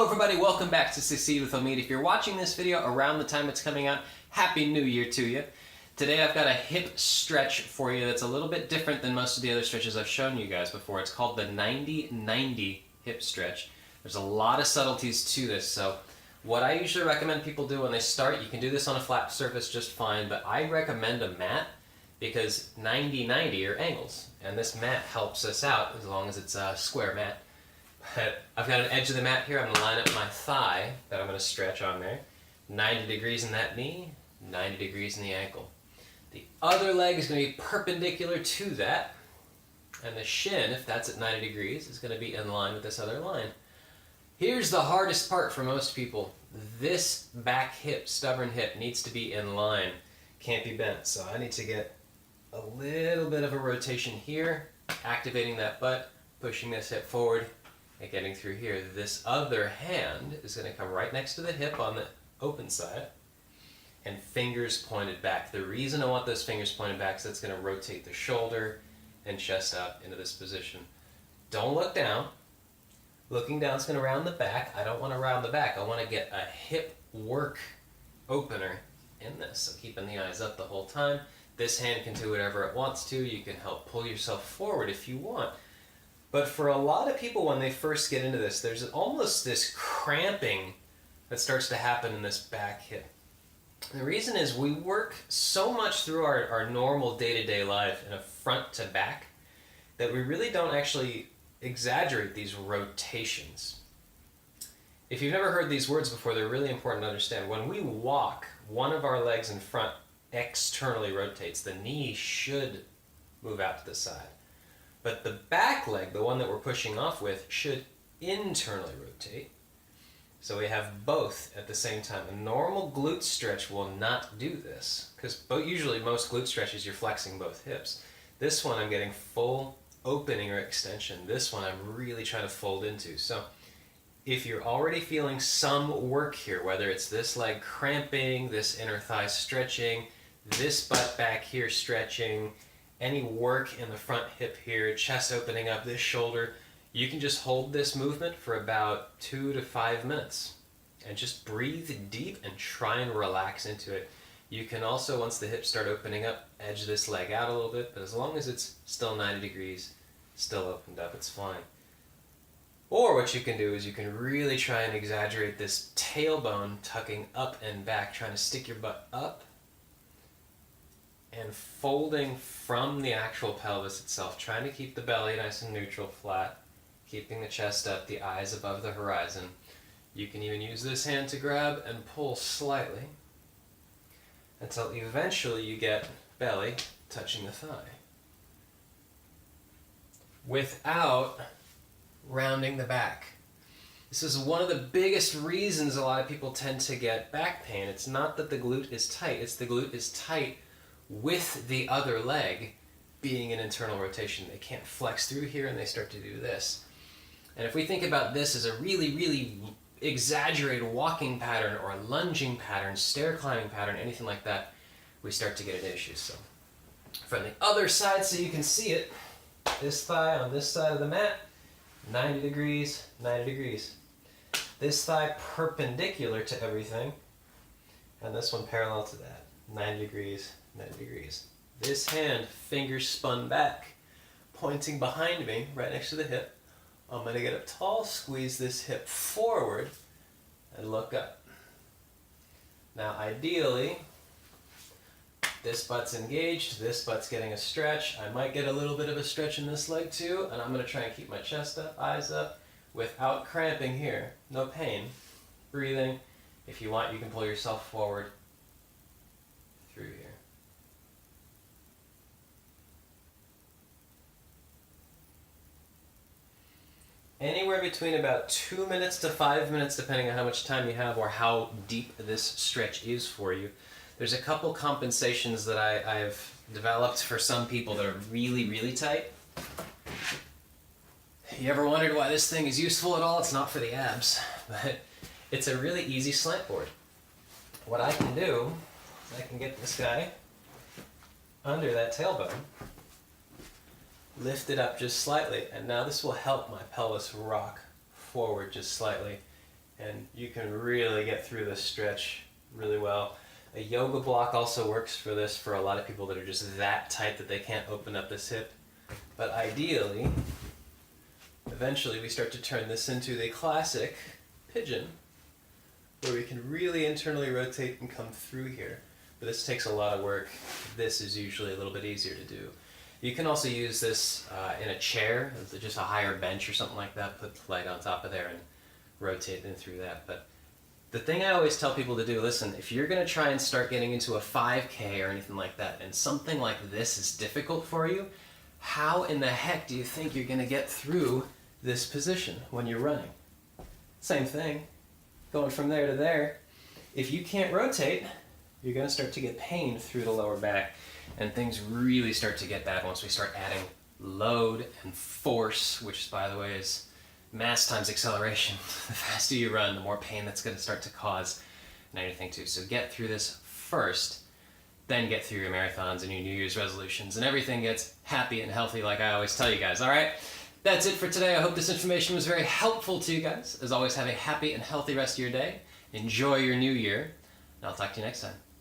Hello everybody, welcome back to Succeed with Omid. If you're watching this video around the time it's coming out, Happy New Year to you. Today I've got a hip stretch for you that's a little bit different than most of the other stretches I've shown you guys before. It's called the 90-90 hip stretch. There's a lot of subtleties to this, so what I usually recommend people do when they start, you can do this on a flat surface just fine, but I recommend a mat because 90-90 are angles, and this mat helps us out as long as it's a square mat. But I've got an edge of the mat here. I'm going to line up my thigh that I'm going to stretch on there. 90 degrees in that knee, 90 degrees in the ankle. The other leg is going to be perpendicular to that, and the shin, if that's at 90 degrees, is going to be in line with this other line. Here's the hardest part for most people. This back hip, stubborn hip, needs to be in line. Can't be bent. So I need to get a little bit of a rotation here, activating that butt, pushing this hip forward, and getting through here. This other hand is going to come right next to the hip on the open side, and fingers pointed back. The reason I want those fingers pointed back is that's going to rotate the shoulder and chest out into this position. Don't look down. Looking down is going to round the back. I don't want to round the back. I want to get a hip work opener in this. So keeping the eyes up the whole time. This hand can do whatever it wants to. You can help pull yourself forward if you want. But for a lot of people when they first get into this, there's almost this cramping that starts to happen in this back hip. And the reason is we work so much through our normal day-to-day life in a front to back that we really don't actually exaggerate these rotations. If you've never heard these words before, they're really important to understand. When we walk, one of our legs in front externally rotates. The knee should move out to the side. But the back leg, the one that we're pushing off with, should internally rotate. So we have both at the same time. A normal glute stretch will not do this, because usually most glute stretches you're flexing both hips. This one I'm getting full opening or extension. This one I'm really trying to fold into. So if you're already feeling some work here, whether it's this leg cramping, this inner thigh stretching, this butt back here stretching, any work in the front hip here, chest opening up, this shoulder, you can just hold this movement for about 2 to 5 minutes and just breathe deep and try and relax into it. You can also, once the hips start opening up, edge this leg out a little bit, but as long as it's still 90 degrees, still opened up, it's fine. Or what you can do is you can really try and exaggerate this tailbone tucking up and back, trying to stick your butt up and folding from the actual pelvis itself, trying to keep the belly nice and neutral, flat, keeping the chest up, the eyes above the horizon. You can even use this hand to grab and pull slightly until eventually you get belly touching the thigh without rounding the back. This is one of the biggest reasons a lot of people tend to get back pain. It's not that the glute is tight, it's the glute is tight with the other leg being in internal rotation. They can't flex through here and they start to do this. And if we think about this as a really, really exaggerated walking pattern or a lunging pattern, stair climbing pattern, anything like that, we start to get into issues. So from the other side, so you can see it, this thigh on this side of the mat, 90 degrees, 90 degrees. This thigh perpendicular to everything, and this one parallel to that, 90 degrees, 90 degrees. This hand, fingers spun back, pointing behind me, right next to the hip. I'm going to get up tall, squeeze this hip forward, and look up. Now ideally, this butt's engaged, this butt's getting a stretch. I might get a little bit of a stretch in this leg too, and I'm going to try and keep my chest up, eyes up, without cramping here. No pain. Breathing. If you want, you can pull yourself forward through here. Anywhere between about 2 minutes to 5 minutes, depending on how much time you have or how deep this stretch is for you. There's a couple compensations that I've developed for some people that are really, really tight. You ever wondered why this thing is useful at all? It's not for the abs, but it's a really easy slant board. What I can do is I can get this guy under that tailbone, lift it up just slightly, and now this will help my pelvis rock forward just slightly and you can really get through this stretch really well. A yoga block also works for this for a lot of people that are just that tight that they can't open up this hip. But ideally, eventually we start to turn this into the classic pigeon, where we can really internally rotate and come through here. But this takes a lot of work. This is usually a little bit easier to do. You can also use this in a chair, just a higher bench or something like that, put the leg on top of there and rotate in through that. But the thing I always tell people to do, listen, if you're going to try and start getting into a 5K or anything like that, and something like this is difficult for you, how in the heck do you think you're going to get through this position when you're running? Same thing, going from there to there. If you can't rotate, you're going to start to get pain through the lower back, and things really start to get bad once we start adding load and force, which, by the way, is mass times acceleration. The faster you run, the more pain that's going to start to cause and everything too. So get through this first, then get through your marathons and your New Year's resolutions, and everything gets happy and healthy like I always tell you guys. All right, that's it for today. I hope this information was very helpful to you guys. As always, have a happy and healthy rest of your day. Enjoy your new year, and I'll talk to you next time.